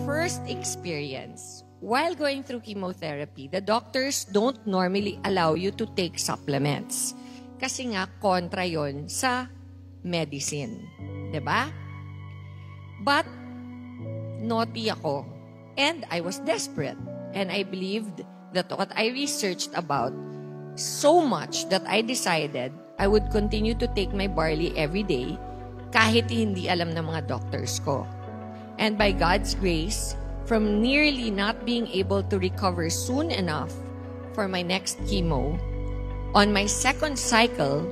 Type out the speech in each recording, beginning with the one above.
first experience, while going through chemotherapy, the doctors don't normally allow you to take supplements. Kasi nga, kontra yon sa medicine. Diba? But, naughty ako. And I was desperate. And I believed that what I researched about so much that I decided I would continue to take my barley every day kahit hindi alam ng mga doctors ko. And by God's grace, from nearly not being able to recover soon enough for my next chemo, on my second cycle,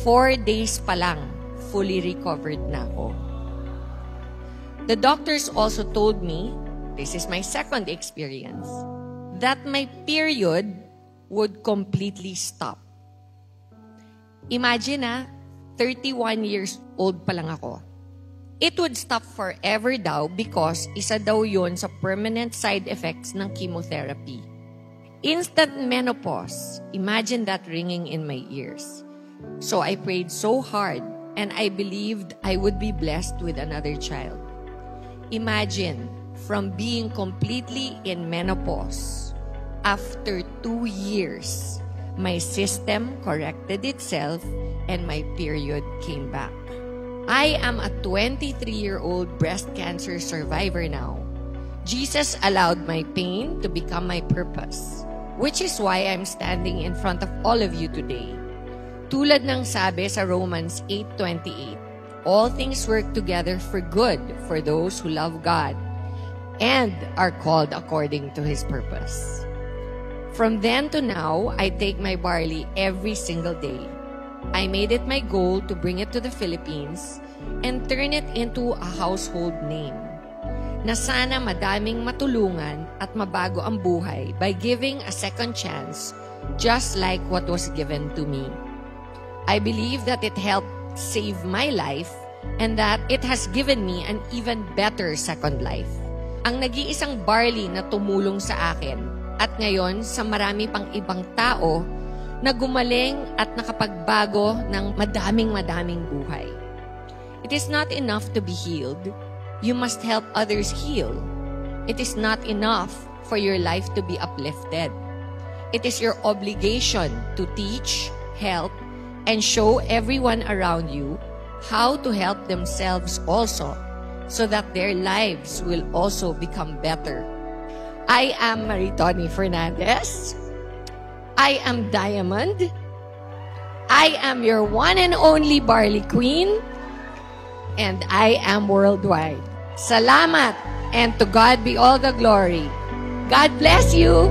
4 days pa lang, fully recovered na ako. The doctors also told me, this is my second experience, that my period would completely stop. Imagine 31 years old pa lang ako. It would stop forever daw because isa daw yun sa permanent side effects ng chemotherapy. Instant menopause. Imagine that ringing in my ears. So I prayed so hard and I believed I would be blessed with another child. Imagine from being completely in menopause. After 2 years, my system corrected itself and my period came back. I am a 23-year-old breast cancer survivor now. Jesus allowed my pain to become my purpose, which is why I'm standing in front of all of you today. Tulad ng sabi sa Romans 8:28, all things work together for good for those who love God and are called according to His purpose. From then to now, I take my barley every single day. I made it my goal to bring it to the Philippines and turn it into a household name na sana madaming matulungan at mabago ang buhay by giving a second chance just like what was given to me. I believe that it helped save my life and that it has given me an even better second life. Ang nag-iisang barley na tumulong sa akin at ngayon sa marami pang ibang tao na gumaling at nakapagbago ng madaming buhay. It is not enough to be healed. You must help others heal. It is not enough for your life to be uplifted. It is your obligation to teach, help, and show everyone around you how to help themselves also so that their lives will also become better. I am Maritoni Fernandez. I am Diamond. I am your one and only Barley Queen. And I am worldwide. Salamat, and to God be all the glory. God bless you.